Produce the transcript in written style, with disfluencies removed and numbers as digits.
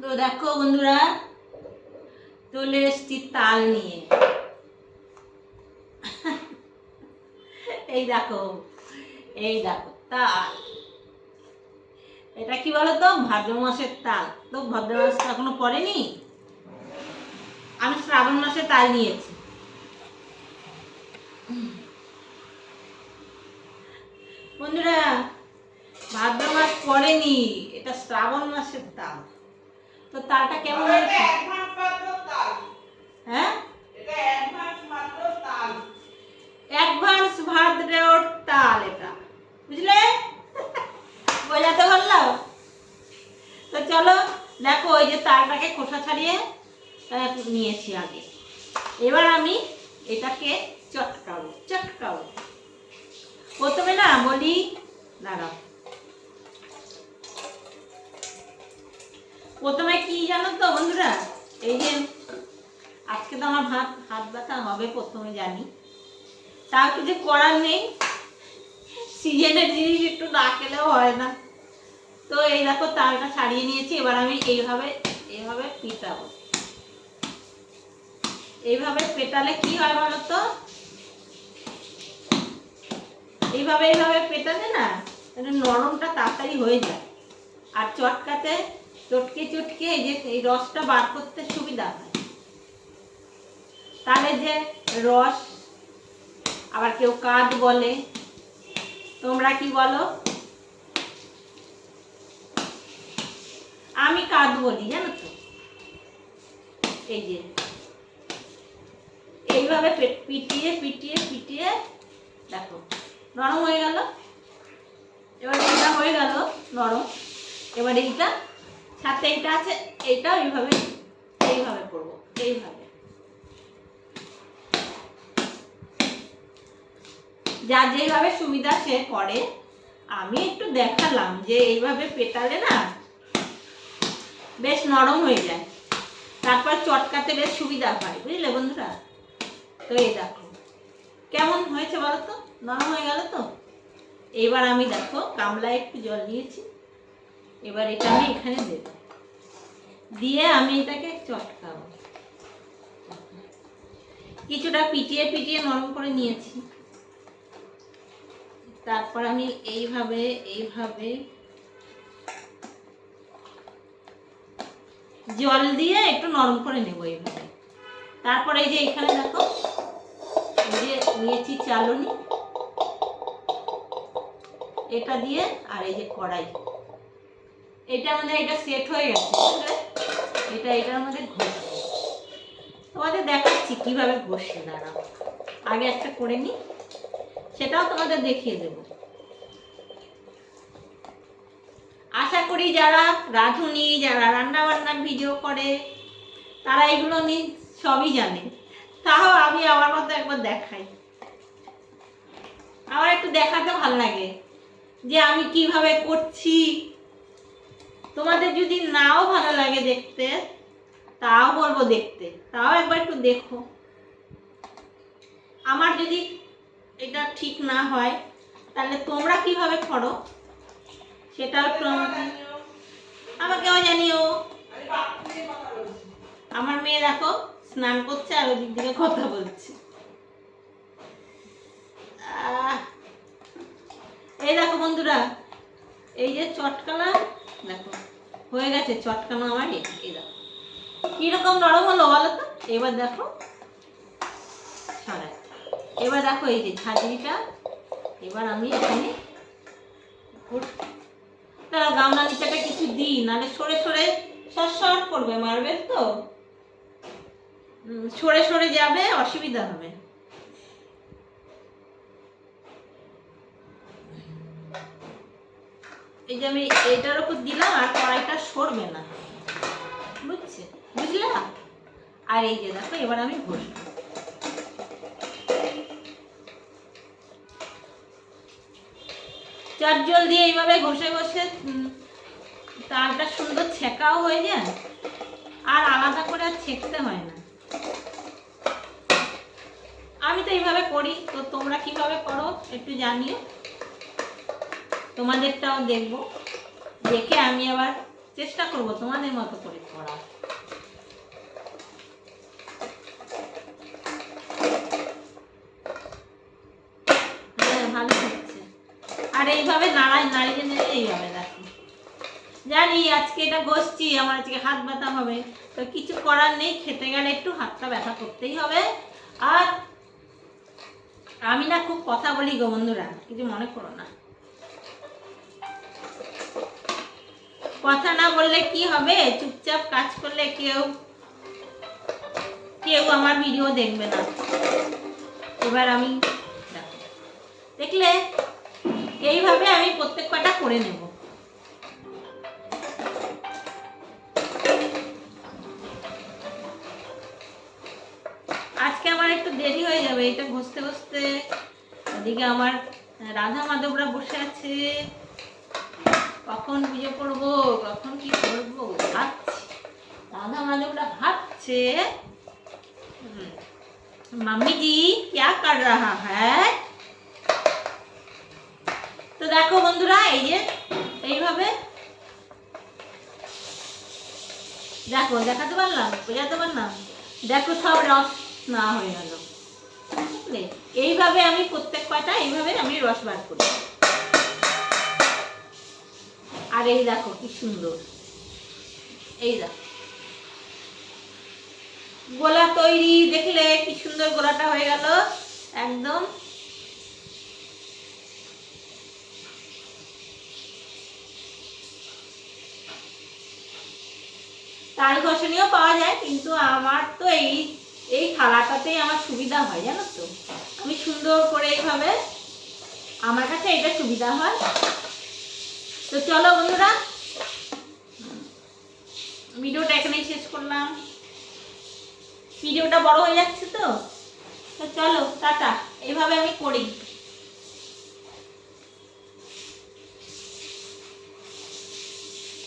তো দেখো বন্ধুরা, চলে এসছি তাল নিয়ে। এই দেখো, এই দেখো তাল। এটা কি বলতো, ভাদ্র মাসের তাল। তো ভাদ্র মাস এখনো পড়েনি, আমি শ্রাবণ মাসে তাল নিয়েছি। বন্ধুরা, ভাদ্র মাস পড়েনি, এটা শ্রাবণ মাসের তাল। তো তালটা কেমন হয়েছে? হ্যাঁ, অ্যাডভান্স ভাদ্রের তাল এটা, বুঝলে? বোঝাতে পারলো? তো চলো দেখো, ওই যে তালটাকে খোসা ছাড়িয়ে নিয়েছি আগে। এবার আমি এটাকে চটকাবো চটকাবো। প্রথমে না বলি, দাঁড়াও, প্রথমে কি জানো তো বন্ধুরা, এই যে আজকে তো আমার হাত ব্যথা হবে প্রথমে জানি, তাও কিছু করার নেই, সিজনের জিনিস একটু না খেলেও হয় না। তো এই দেখো তালটা ছাড়িয়ে নিয়েছি। এবার আমি এইভাবে এইভাবে পিটাবো। এইভাবে পেটালে কি হয় বলো তো, এইভাবে এইভাবে পেটালে না নরমটা তাড়াতাড়ি হয়ে যায়, আর চটকাতে চটকে চটকে এই যে এই রসটা বার করতে সুবিধা হয়। তাহলে যে রস, আবার কেউ কাঠ বলে, তোমরা কি বলো? আমি কাঠ বলি, জানো তো। এই যে এইভাবে পিটিয়ে পিটিয়ে পিটিয়ে দেখো নরম হয়ে গেল। এবার এইটা হয়ে গেল নরম। এবার এইটা সাথে এইটা আছে, এইটাও এইভাবে এইভাবে করবো, এইভাবে। যার যেভাবে সুবিধা সে করে, আমি একটু দেখালাম যে এইভাবে পেটালে না বেশ নরম হয়ে যায়, তারপর চটকাতে বেশ সুবিধা হয়, বুঝলে বন্ধুরা? তো এই দেখো কেমন হয়েছে বলো তো, নরম হয়ে গেল তো। এবার আমি দেখো গামলায় একটু জল দিয়েছি, এবার এটা আমি এখানে দেব, দিয়ে আমি এটাকে চটকাবো। কিছুটা পিটিয়ে পিটিয়ে নরম করে নিয়েছি, তারপর আমি এইভাবে এইভাবে জল দিয়ে একটু নরম করে নেব এইভাবে। তারপরে এই যে এখানে দেখো, এই যে নিয়েছি চালনি, এটা দিয়ে, আর এই যে কড়াই, এটা আমাদের এটা সেট হয়ে গেছে। এটা এটার মধ্যে ঘষবো, তোমাদের দেখাচ্ছি কিভাবে ঘষে। দাঁড়াও, আগে একটা করে নিই, সেটাও তোমাদের দেখিয়ে দেব। আশা করি যারা রাঁধুনি, যারা রান্না বান্নার ভিডিও করে, তারা এগুলো নিয়ে সবই জানে। তাও আমি আমার মতো একবার দেখাই, আমার একটু দেখাতে ভালো লাগে যে আমি কিভাবে করছি। তোমাদের যদি নাও ভালো লাগে দেখতে, তাও বলবো দেখতে, তাও একবার একটু দেখো। আমার যদি এটা ঠিক না হয়, তাহলে তোমরা কিভাবে করো সেটাও একটু আমাকেও জানিও। আমার মেয়ে দেখো স্নান করছে আর ওদিক দিকে কথা বলছে। এই দেখো বন্ধুরা, এই যে চটকালাম, দেখো হয়ে গেছে চটকানো আমার। এই দেখো কিরকম নরম হলো বলো তো। এবার দেখো সরাই, এবার দেখো এই যে ঝাঁঝরিটা, এবার আমি এখানে গামলা নিচেটা কিছু দিই, নাহলে সরে সরে সর করবে, মারবেল তো সরে সরে যাবে, অসুবিধা হবে। এই যে আমি এইটার উপর দিলাম, আর কড়াইটা সরবে না, বুঝলে? আর এই যে দেখো এবার আমি ঘষবো। চার জল দিয়ে এইভাবে ঘষে ঘষে তালটা সুন্দর ছেঁকাও হয়ে যায়, আর আলাদা করে আর ছেঁকতে হয় না। আমি তো এইভাবে করি, তো তোমরা কিভাবে করো একটু জানিও, তোমাদেরটাও দেখবো, দেখে আমি আবার চেষ্টা করব তোমাদের মতো করে করা। হ্যাঁ, ভালো হচ্ছে। আর এইভাবে নাড়িয়ে নেড়ে এইভাবে দেখো। জানি আজকে এটা বসছি, আমার আজকে হাত ব্যথা হবে, তো কিছু করার নেই, খেতে গেলে একটু হাতটা ব্যথা করতেই হবে। আর আমি না খুব কথা বলি গো বন্ধুরা, কিছু মনে করো না। কথা না বললে কি হবে, চুপচাপ কাজ করলে কেউ আমার ভিডিও দেখবে না। এবার আমি দেখলে এইভাবে আমি প্রত্যেক কটা করে নেব। আজকে আমার একটু দেরি হয়ে যাবে এটা ঘষতে ঘষতে। ওদিকে আমার রাধা মাধবরা বসে আছে, কখন পুজো করবো, কখন কি করবো ভাবছি। राधा माधवरा भागছে। मम्मी जी क्या कर रहा है? তো দেখো বন্ধুরা, এই যে এইভাবে দেখো, দেখাতে পারলাম, বোঝাতে পারলাম, দেখো সব রস না হয়ে গেল। এইভাবে আমি প্রত্যেক কয়টা এইভাবে আমি রস বার করি। আর এই দেখো কি সুন্দর, এই দেখো গোলা তৈরি। দেখলে কি সুন্দর গোলাটা হয়ে গেল একদম। তাল ঘষণীও পাওয়া যায়, কিন্তু আমার তো এই থালাটাতেই আমার সুবিধা হয়, জানো তো। আমি সুন্দর করে এইভাবে, আমার কাছে এটা সুবিধা হয়। তো চলো বন্ধুরা, ভিডিওটা এখানেই শেষ করলাম। ভিডিওটা বড় হয়ে যাচ্ছে তো চলো টাটা। এইভাবে আমি করি।